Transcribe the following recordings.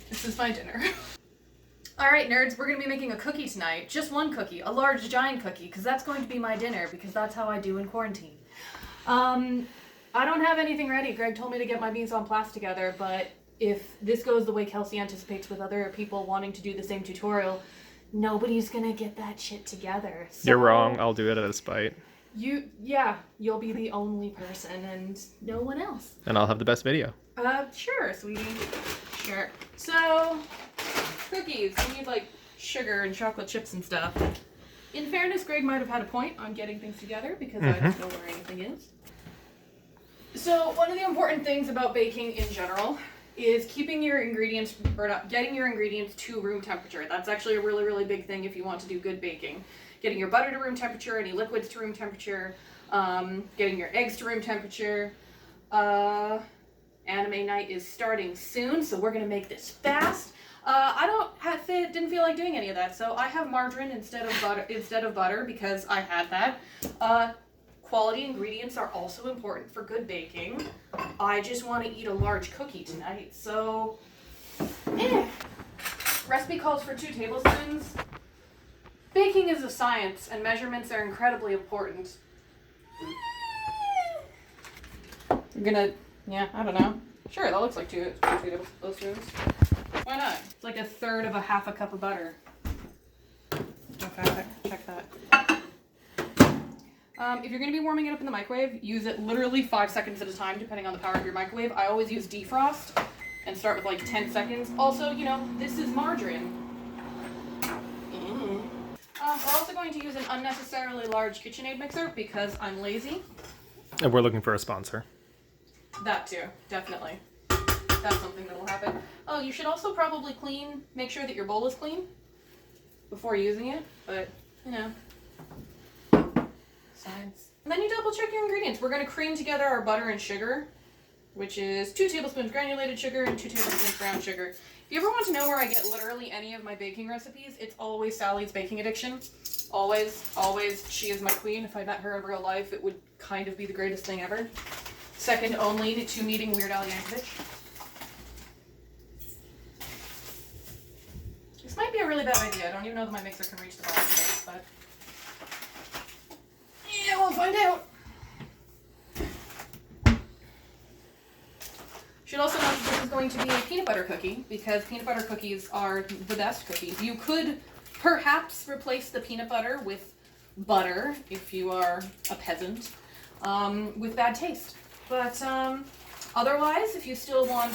This is my dinner. All right, nerds, we're gonna be making a cookie tonight. Just one cookie, a large giant cookie, because that's going to be my dinner, because that's how I do in quarantine. I don't have anything ready. Greg told me to get my mise en place together, but if this goes the way Kelsey anticipates with other people wanting to do the same tutorial, nobody's gonna get that shit together. So you're wrong. I'll do it out of spite. You'll be the only person and no one else. And I'll have the best video. Sure, sweetie. Sure. So, cookies. We need like sugar and chocolate chips and stuff. In fairness, Greg might have had a point on getting things together because I don't know where anything is. So, one of the important things about baking in general is keeping your ingredients, or not, getting your ingredients to room temperature. That's actually a really, really big thing if you want to do good baking. Getting your butter to room temperature, any liquids to room temperature, getting your eggs to room temperature. Anime night is starting soon, so we're gonna make this fast. Didn't feel like doing any of that, so I have margarine instead of butter because I had that. Quality ingredients are also important for good baking. I just want to eat a large cookie tonight, so Recipe calls for 2 tablespoons. Baking is a science, and measurements are incredibly important. I'm gonna, I don't know. Sure, that looks like 2 tablespoons. Why not? It's like 1/3 of a half a cup of butter. Okay, check that. If you're going to be warming it up in the microwave, use it literally 5 seconds at a time, depending on the power of your microwave. I always use defrost and start with like 10 seconds. Also, this is margarine. We're also going to use an unnecessarily large KitchenAid mixer because I'm lazy. And we're looking for a sponsor. That too, definitely. That's something that will happen. Oh, you should also probably make sure that your bowl is clean before using it, but, science. And then you double check your ingredients. We're going to cream together our butter and sugar, which is 2 tablespoons granulated sugar and 2 tablespoons brown sugar. If you ever want to know where I get literally any of my baking recipes, it's always Sally's Baking Addiction. Always, always. She is my queen. If I met her in real life, it would kind of be the greatest thing ever. Second only to meeting Weird Al Yankovic. This might be a really bad idea. I don't even know if my mixer can reach the bottom of this, but yeah, we'll find out. Should also note that this is going to be a peanut butter cookie because peanut butter cookies are the best cookies. You could perhaps replace the peanut butter with butter if you are a peasant with bad taste. But otherwise, if you still want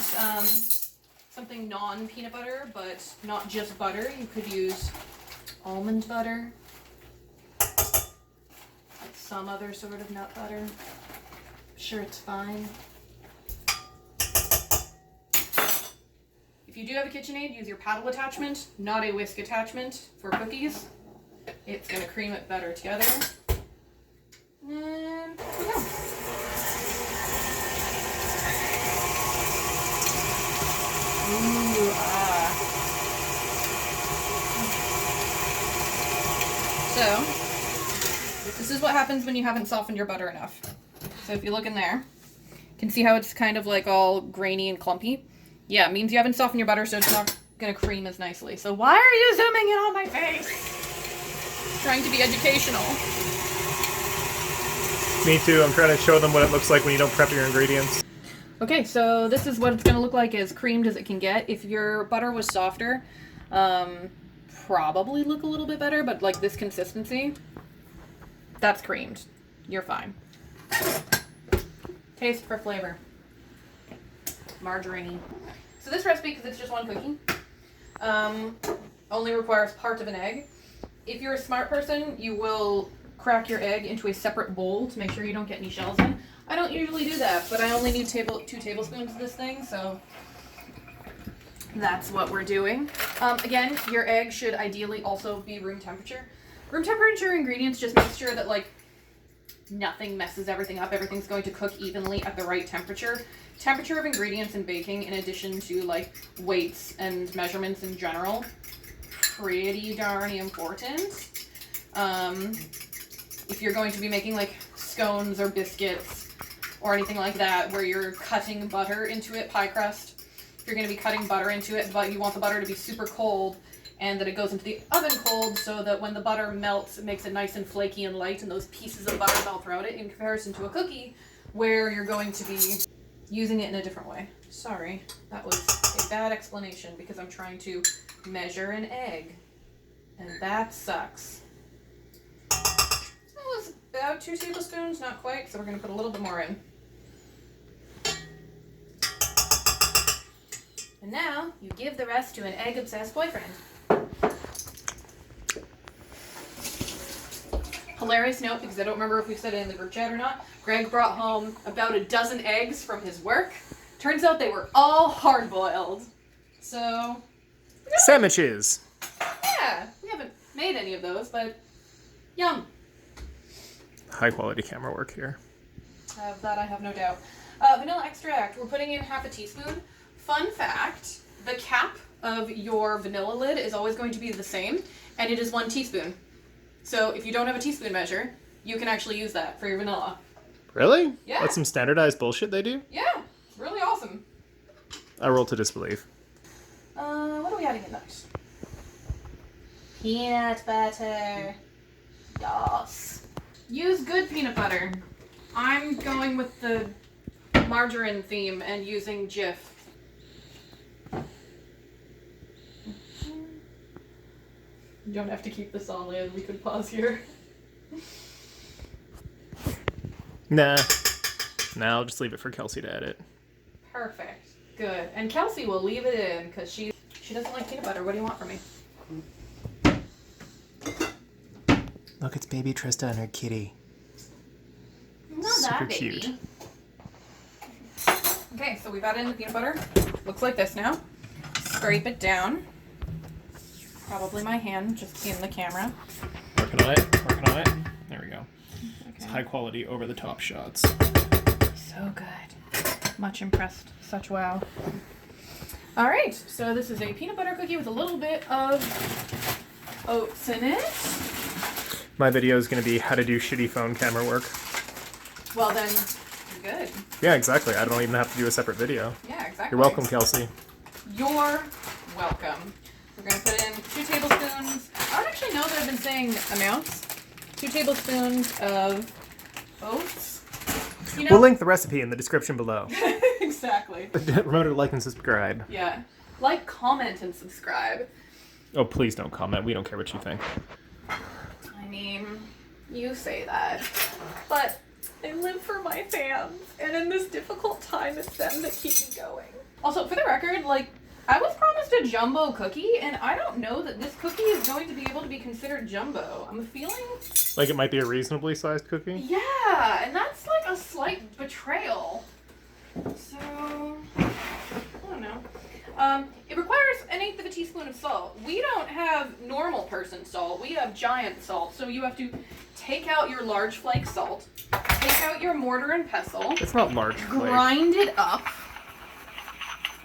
something non-peanut butter but not just butter, you could use almond butter, like some other sort of nut butter. I'm sure it's fine. If you do have a KitchenAid, use your paddle attachment, not a whisk attachment for cookies. It's going to cream it better together. And there we go. Ooh, So, this is what happens when you haven't softened your butter enough. So if you look in there, you can see how it's kind of like all grainy and clumpy. Yeah, it means you haven't softened your butter, so it's not going to cream as nicely. So why are you zooming in on my face? Trying to be educational. Me too. I'm trying to show them what it looks like when you don't prep your ingredients. Okay, so this is what it's going to look like, as creamed as it can get. If your butter was softer, probably look a little bit better, but like this consistency, that's creamed. You're fine. Taste for flavor. Margarine. So this recipe, because it's just one cookie, only requires part of an egg. If you're a smart person, you will crack your egg into a separate bowl to make sure you don't get any shells in. I don't usually do that, but I only need 2 tablespoons of this thing, so that's what we're doing. Again, your egg should ideally also be room temperature. Room temperature ingredients just make sure that like nothing messes everything up. Everything's going to cook evenly at the right temperature. Temperature of ingredients in baking, in addition to like weights and measurements in general, pretty darn important. If you're going to be making like scones or biscuits or anything like that where you're cutting butter into it, pie crust, if you're going to be cutting butter into it, but you want the butter to be super cold and that it goes into the oven cold so that when the butter melts, it makes it nice and flaky and light and those pieces of butter melt throughout it in comparison to a cookie where you're going to be using it in a different way. Sorry, that was a bad explanation because I'm trying to measure an egg and that sucks. That was about 2 tablespoons, not quite, so we're going to put a little bit more in. And now, you give the rest to an egg-obsessed boyfriend. Hilarious note, because I don't remember if we said it in the group chat or not, Greg brought home about a dozen eggs from his work. Turns out they were all hard-boiled. So... Sandwiches! Yeah, we haven't made any of those, but yum. High quality camera work here. Of that I have no doubt. Vanilla extract, we're putting in half a teaspoon. Fun fact, the cap of your vanilla lid is always going to be the same, and it is 1 teaspoon. So if you don't have a teaspoon measure, you can actually use that for your vanilla. Really? Yeah. That's some standardized bullshit they do? Yeah, it's really awesome. I roll to disbelieve. What are we adding in next? Peanut butter. Yes. Use good peanut butter. I'm going with the margarine theme and using Jif. You don't have to keep this all in. We could pause here. Nah. I'll just leave it for Kelsey to edit. Perfect. Good. And Kelsey will leave it in because she doesn't like peanut butter. What do you want from me? Look, it's baby Trista and her kitty. Not Super that baby. cute. Okay, so we've added in the peanut butter. Looks like this now. Scrape it down. Probably my hand just in the camera. Working on it. There we go. Okay. It's high quality over the top shots. So good. Much impressed. Such wow. All right, so this is a peanut butter cookie with a little bit of oats in it. My video is going to be how to do shitty phone camera work. Well then, you're good. Yeah, exactly. I don't even have to do a separate video. Yeah, exactly. You're welcome, Kelsey. You're welcome. We're going to put in 2 tablespoons. I don't actually know that I've been saying amounts. 2 tablespoons of oats. You know? We'll link the recipe in the description below. Exactly. Remember to like and subscribe. Yeah. Like, comment, and subscribe. Oh, please don't comment. We don't care what you think. I mean, you say that. But I live for my fans. And in this difficult time, it's them that keep me going. Also, for the record, like, I was promised a jumbo cookie, and I don't know that this cookie is going to be able to be considered jumbo. I'm feeling... Like it might be a reasonably sized cookie? Yeah, and that's like a slight betrayal. So, I don't know. It requires 1/8 of a teaspoon of salt. We don't have normal person salt. We have giant salt. So you have to take out your large flake salt, take out your mortar and pestle. It's not large flake. Grind it up,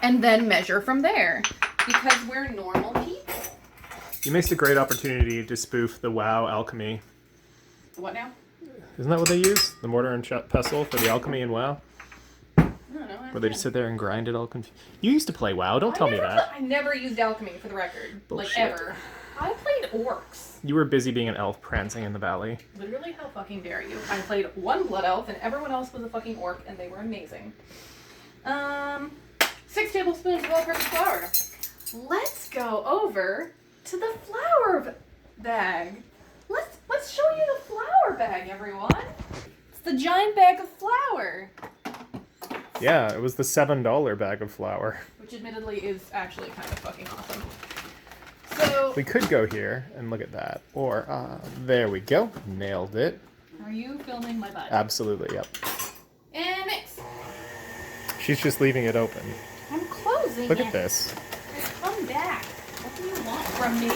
and then measure from there. Because we're normal people. You missed a great opportunity to spoof the WoW alchemy. What now? Isn't that what they use? The mortar and pestle for the alchemy in WoW? I don't know. Where they just sit there and grind it all confused. You used to play WoW, don't tell me that. I never used alchemy, for the record. Bullshit. Like, ever. I played orcs. You were busy being an elf prancing in the valley. Literally, how fucking dare you? I played 1 blood elf, and everyone else was a fucking orc, and they were amazing. 6 tablespoons of all-purpose flour. Let's go over to the flour bag. Let's show you the flour bag, everyone. It's the giant bag of flour. Yeah, it was the $7 bag of flour. Which admittedly is actually kind of fucking awesome. So, We could go here and look at that. Or, there we go. Nailed it. are you filming my butt? Absolutely, yep. And mix. She's just leaving it open. I'm closing Look it. at this. Come back. What do you want from me?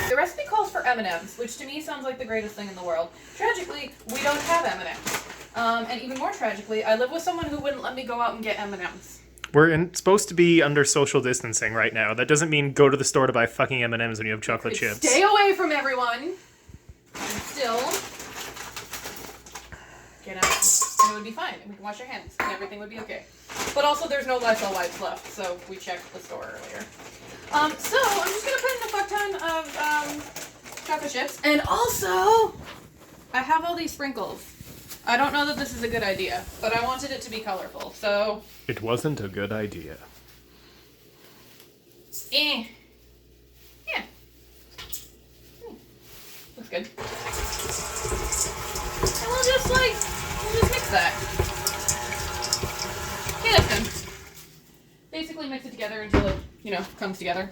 The recipe calls for M&Ms, which to me sounds like the greatest thing in the world. Tragically, we don't have M&Ms. And even more tragically, I live with someone who wouldn't let me go out and get M&Ms. We're supposed to be under social distancing right now. That doesn't mean go to the store to buy fucking M&Ms when you have chocolate chips. Stay away from everyone. I'm still... Get out. And it would be fine, and we can wash our hands, and everything would be okay. But also, there's no Lysol wipes left, so we checked the store earlier. So I'm just gonna put in a fuck ton of chocolate chips, and also I have all these sprinkles. I don't know that this is a good idea, but I wanted it to be colorful, so. It wasn't a good idea. Yeah. Looks good. And we'll just mix that. Yeah, that's good. Basically mix it together until it, comes together.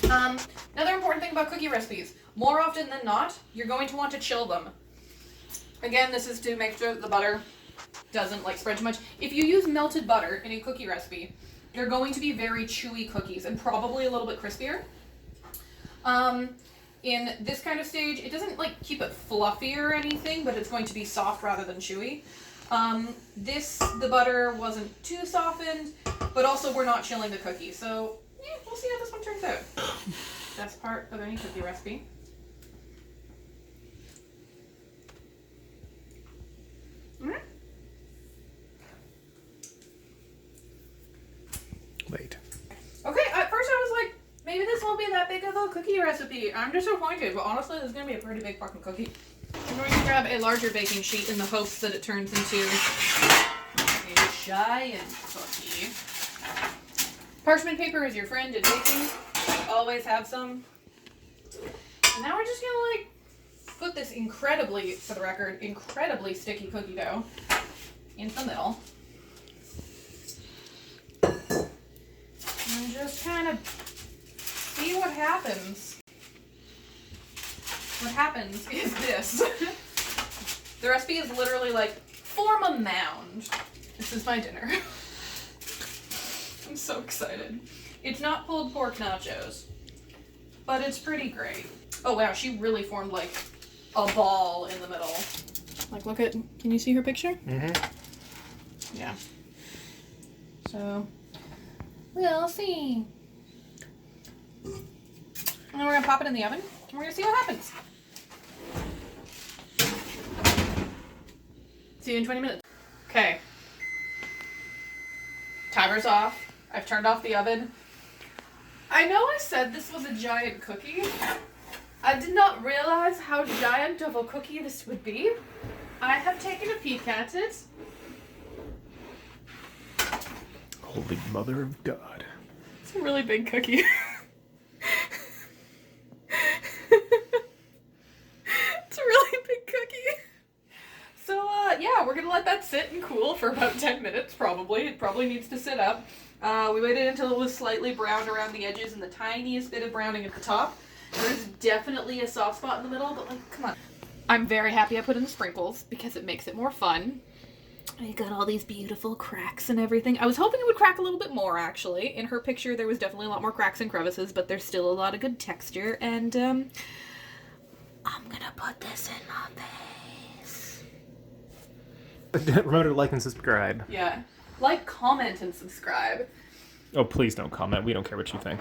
Another important thing about cookie recipes. More often than not, you're going to want to chill them. Again, this is to make sure that the butter doesn't spread too much. If you use melted butter in a cookie recipe, they're going to be very chewy cookies and probably a little bit crispier. In this kind of stage, it doesn't keep it fluffy or anything, but it's going to be soft rather than chewy. The butter wasn't too softened, but also we're not chilling the cookie. So, yeah, we'll see how this one turns out. Best part of any cookie recipe. Mm-hmm. Wait. Okay, at first I was like, maybe this won't be that big of a cookie recipe. I'm disappointed, but honestly, this is going to be a pretty big fucking cookie. I'm going to grab a larger baking sheet in the hopes that it turns into a giant cookie. Parchment paper is your friend in baking. Always have some. And now we're just going to put this for the record, incredibly sticky cookie dough into the middle. And just kind of see what happens. What happens is this. The recipe is literally form a mound. This is my dinner. I'm so excited. It's not pulled pork nachos, but it's pretty great. Oh wow, she really formed a ball in the middle. Look at, can you see her picture? Mm-hmm. Yeah. So, we'll see. And then we're gonna pop it in the oven, and we're gonna see what happens. See you in 20 minutes. Okay. Timer's off. I've turned off the oven. I know I said this was a giant cookie. I did not realize how giant of a cookie this would be. I have taken a peek at it. Holy Mother of God. It's a really big cookie. It's a really big cookie. So, yeah, we're gonna let that sit and cool for about 10 minutes, probably. It probably needs to sit up. We waited until it was slightly browned around the edges and the tiniest bit of browning at the top. There's definitely a soft spot in the middle, but come on. I'm very happy I put in the sprinkles because it makes it more fun. I got all these beautiful cracks and everything. I was hoping it would crack a little bit more, actually. In her picture, there was definitely a lot more cracks and crevices, but there's still a lot of good texture, and, I'm gonna put this in my face. Remember to like and subscribe. Yeah. Like, comment, and subscribe. Oh, please don't comment. We don't care what you think.